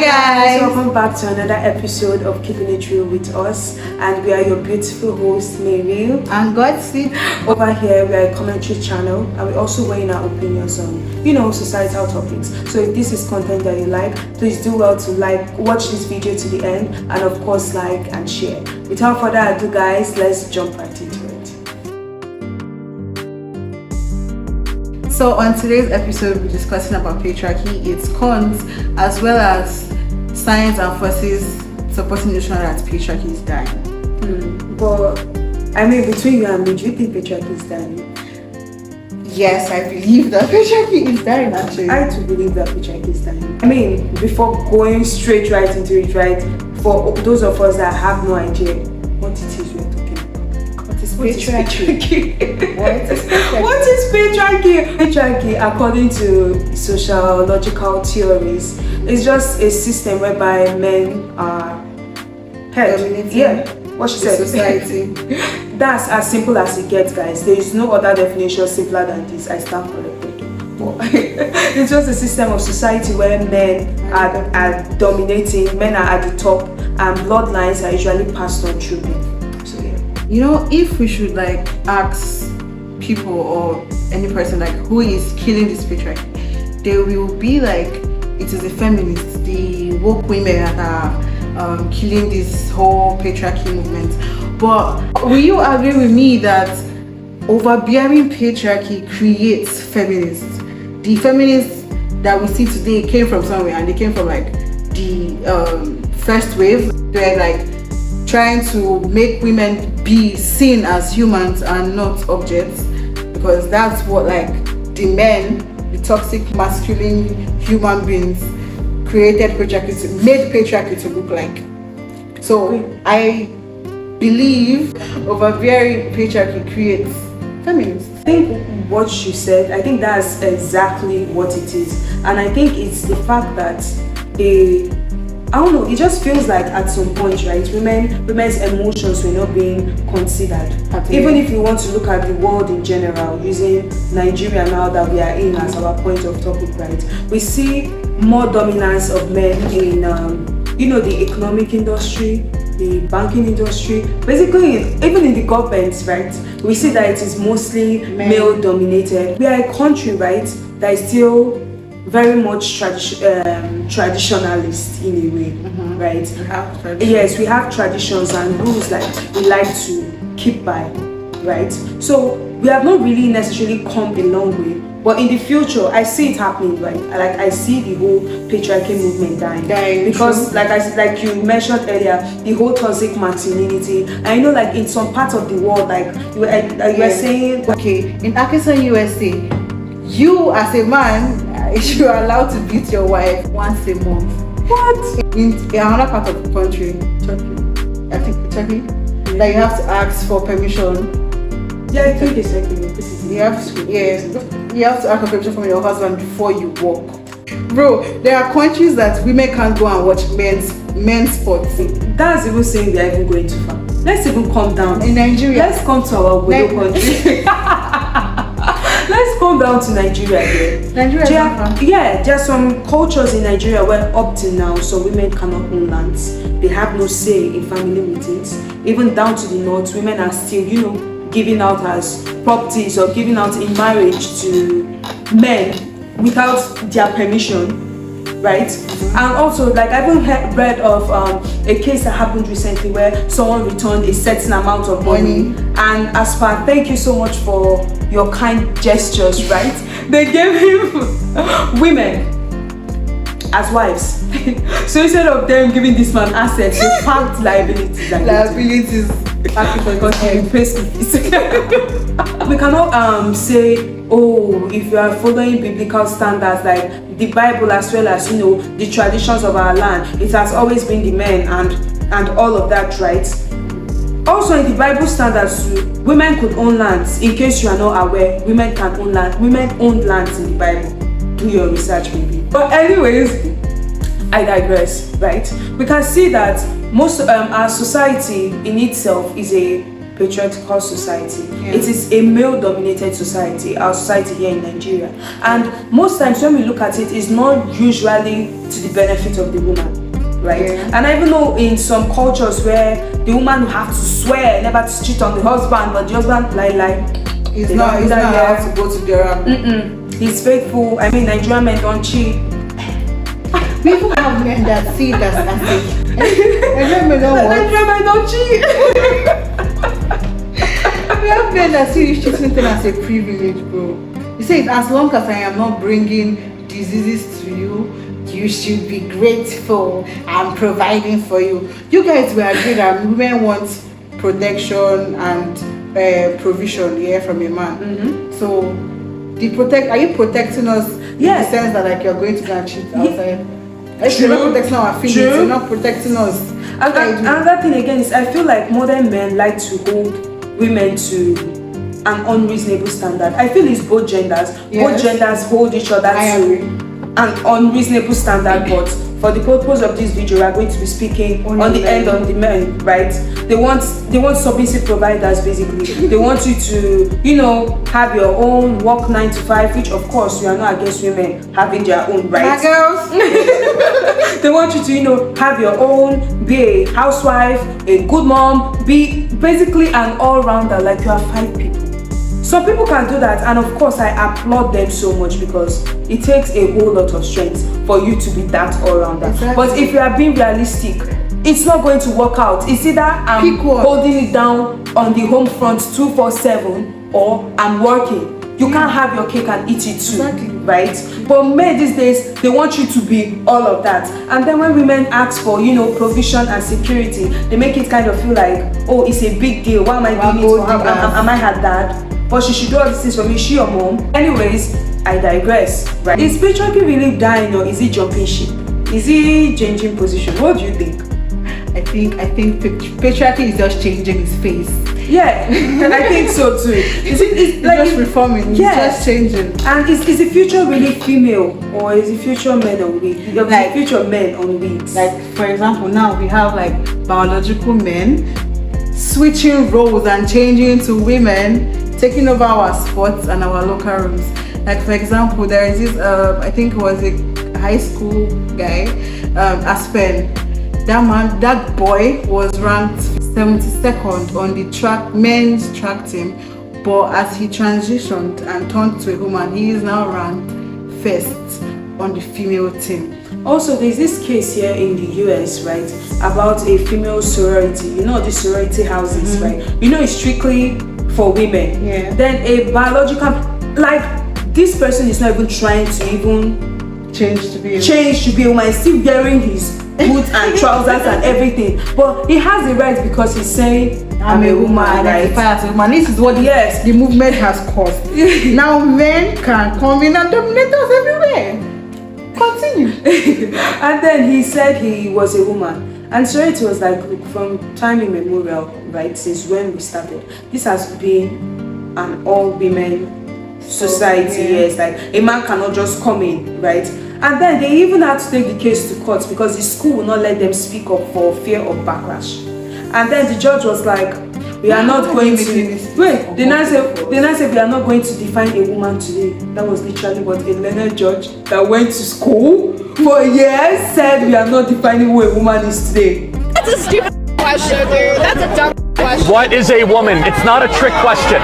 guys, welcome back to another episode of Keeping It Real with us, and we are your beautiful hosts, Mary and God's. Over here, we are a commentary channel, and we also weigh in our opinions on, societal topics. So if this is content that you like, please do well to watch this video to the end, and of course like and share. Without further ado, guys, let's jump right into it. So on today's episode, we're discussing about patriarchy, its cons, as well as science and forces supporting the notion that patriarchy is dying. But I mean, between you and me, do you think patriarchy is dying? Yes, I believe that patriarchy is dying actually. I too believe that patriarchy is dying. I mean, before going straight right into it, right, for those of us that have no idea what it is we're talking about. What is patriarchy? What is patriarchy? Patriarchy, according to sociological theories, is just a system whereby men are head. Yeah, what she said. Society. That's as simple as it gets, guys. There is no other definition simpler than this. I stand corrected. It's just a system of society where men are dominating, men are at the top, and bloodlines are usually passed on through men. So yeah. If we should ask people or any person who is killing this patriarchy, they will be it is the feminists, the woke women that are killing this whole patriarchy movement. But will you agree with me that overbearing patriarchy creates feminists? The feminists that we see today came from somewhere, and they came from the first wave. They're trying to make women be seen as humans and not objects, because that's what the men, the toxic masculine human beings, created patriarchy made patriarchy to look like. So I believe overbearing patriarchy creates feminists. I think what you said, I think that's exactly what it is. And I think it's the fact that I don't know, it just feels like at some point, right, women's emotions were not being considered. Even if you want to look at the world in general, using Nigeria now that we are in as our point of topic, right, we see more dominance of men in, the economic industry, the banking industry, basically even in the government, right, we see that it is mostly male dominated. We are a country, right, that is still very much traditionalist in a way, right? Yes, we have traditions and rules we like to keep by, right? So we have not really necessarily come a long way, but in the future, I see it happening, right? I see the whole patriarchy movement dying because, like you mentioned earlier, the whole toxic masculinity. I know, in some parts of the world, you were saying, okay, in Arkansas, USA, you as a man, you are allowed to beat your wife once a month. What? In another part of the country, Turkey, I think Turkey, you have to ask for permission. Yeah, I think it's you have to ask for permission from your husband before you walk. Bro, there are countries that women can't go and watch men's sports. That's even saying we are even going too far. Let's even calm down. In Nigeria, let's come to our country. Let's come down to Nigeria here. There are some cultures in Nigeria where up till now, so women cannot own lands. They have no say in family meetings. Even down to the north, women are still, giving out as properties or giving out in marriage to men without their permission, right? And also, I even read of a case that happened recently where someone returned a certain amount of money, and as per thank you so much for your kind gestures, right, they gave him women as wives. So instead of them giving this man assets, they packed liabilities. We cannot say, if you are following biblical standards like the Bible, as well as the traditions of our land, it has always been the men and all of that, right? Also in the Bible standards, women could own lands. In case you are not aware, women can own land. Women owned lands in the Bible. Do your research, maybe. But anyways, I digress, right? We can see that most our society in itself is a patriarchal society. Yeah. It is a male-dominated society, our society here in Nigeria. And most times when we look at it, it's not usually to the benefit of the woman. Right, yeah. And I even know in some cultures where the woman will have to swear never to cheat on the husband, but the husband lie. He's not allowed to go to the He's faithful. I mean, Nigerian men don't cheat. We even have men that see that as Nigerian men don't cheat. We have men that see this cheating thing as a privilege, bro. You say, as long as I am not bringing diseases to you, you should be grateful. I'm providing for you. You guys will agree that women want protection and provision from a man. So, are you protecting us in the sense that like you're going to go and cheat outside? You're not protecting our feelings. You're not protecting us. Another thing again is I feel like modern men like to hold women to an unreasonable standard. I feel it's both genders. Yes. Both genders hold each other to an unreasonable standard, but for the purpose of this video we are going to be speaking on the end on the men, right? They want submissive providers basically. They want you to, have your own work 9 to 5, which of course we are not against women having their own, right? My girls. They want you to, have your own, be a housewife, a good mom, be basically an all-rounder, like you have 5 people. Some people can do that, and of course I applaud them so much because it takes a whole lot of strength for you to be that all-rounder. Exactly. But if you are being realistic, it's not going to work out. It's either I'm holding it down on the home front 247 or I'm working. You can't have your cake and eat it too, right? But men these days, they want you to be all of that. And then when women ask for, provision and security, they make it kind of feel like, oh, it's a big deal. Why am I doing it for her? Am I her dad? But she should do all these things for me. She your mom. Anyways, I digress, right? Is patriarchy really dying or is it jumping ship? Is it changing position? What do you think? I think patriarchy is just changing its face. Yeah, I think so too. It's like just reforming. It's just changing. And is the future really female or is the future men on wigs? Like future men on wigs. Like for example, now we have like biological men switching roles and changing to women, taking over our sports and our locker rooms. Like for example, there is this I think it was a high school guy, Aspen. That boy was ranked 72nd on the men's track team, but as he transitioned and turned to a woman, he is now ranked first on the female team. Also, there's this case here in the US, right, about a female sorority. The sorority houses, right? It's strictly for women. Yeah. Then a biological, like this person is not even trying to change to be a woman. He's still wearing his boots and trousers and everything, but he has the right because he's saying I'm a woman, right? This is what the movement has caused. Now men can come in and dominate us everywhere. Continue. And then he said he was a woman, and so it was like from time immemorial, right? Since when we started, this has been an all-women society. Yes, like a man cannot just come in, right? And then they even had to take the case to court because the school will not let them speak up for fear of backlash. And then the judge was like, we are not going to they now said we are not going to define a woman today. That was literally what a learned judge that went to school for years said, we are not defining who a woman is today. That's a stupid question, dude. That's a dumb question. What is a woman? It's not a trick question.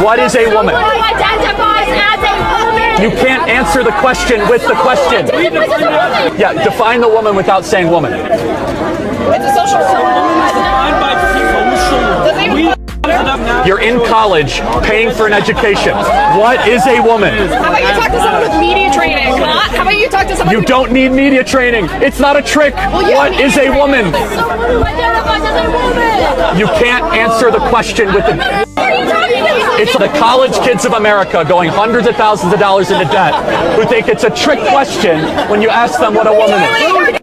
What is a woman? Who identifies as a woman? You can't answer the question with the question. Yeah, define the woman without saying woman. It's a social You're in college, paying for an education. What is a woman? How about you talk to someone with media training? How about you talk to someone You don't need media training. It's not a trick. What is a woman? Someone who identifies as a woman! You can't answer the question with the... What are you talking about? It's the college kids of America going hundreds of thousands of dollars into debt who think it's a trick question when you ask them what a woman is.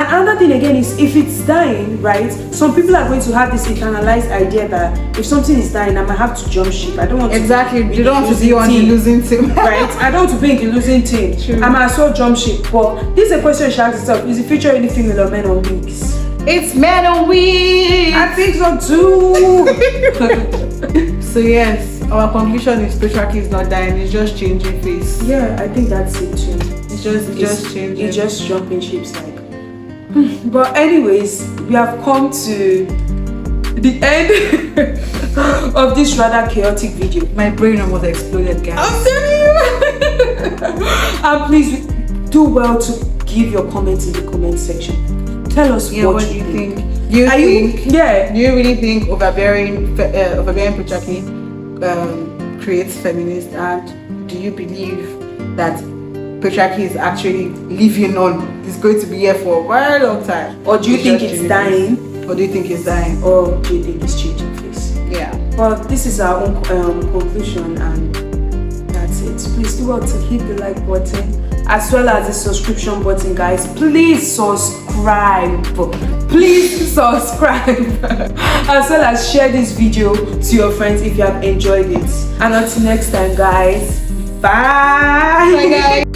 Another thing again is if it's dying, right? Some people are going to have this internalized idea that if something is dying, I might have to jump ship. I don't want to you don't want to be on the losing team. Right? I don't want to be in the losing team. True. I might as well jump ship. But this is a question she asks herself: is the future really female or men on wigs? It's men and we. I think so too. So yes, our conclusion is patriarchy is not dying, it's just changing face. Yeah, I think that's it too. It's just changing. It's just jumping shapes like. But anyways, we have come to the end of this rather chaotic video. My brain almost exploded, guys. I'm telling you. And please do well to give your comments in the comment section. Tell us what do you think? Do you really think overbearing patriarchy creates feminists, and do you believe that patriarchy is actually living on? It's going to be here for a very long time. Or do you think it's dying? Or do you think it's dying? Or do you think it's changing face? Yeah. Well, this is our own conclusion, and that's it. Please do well to hit the like button as well as the subscription button, guys. Please subscribe. Please subscribe. As well as share this video to your friends if you have enjoyed it. And until next time, guys. Bye. Bye, guys.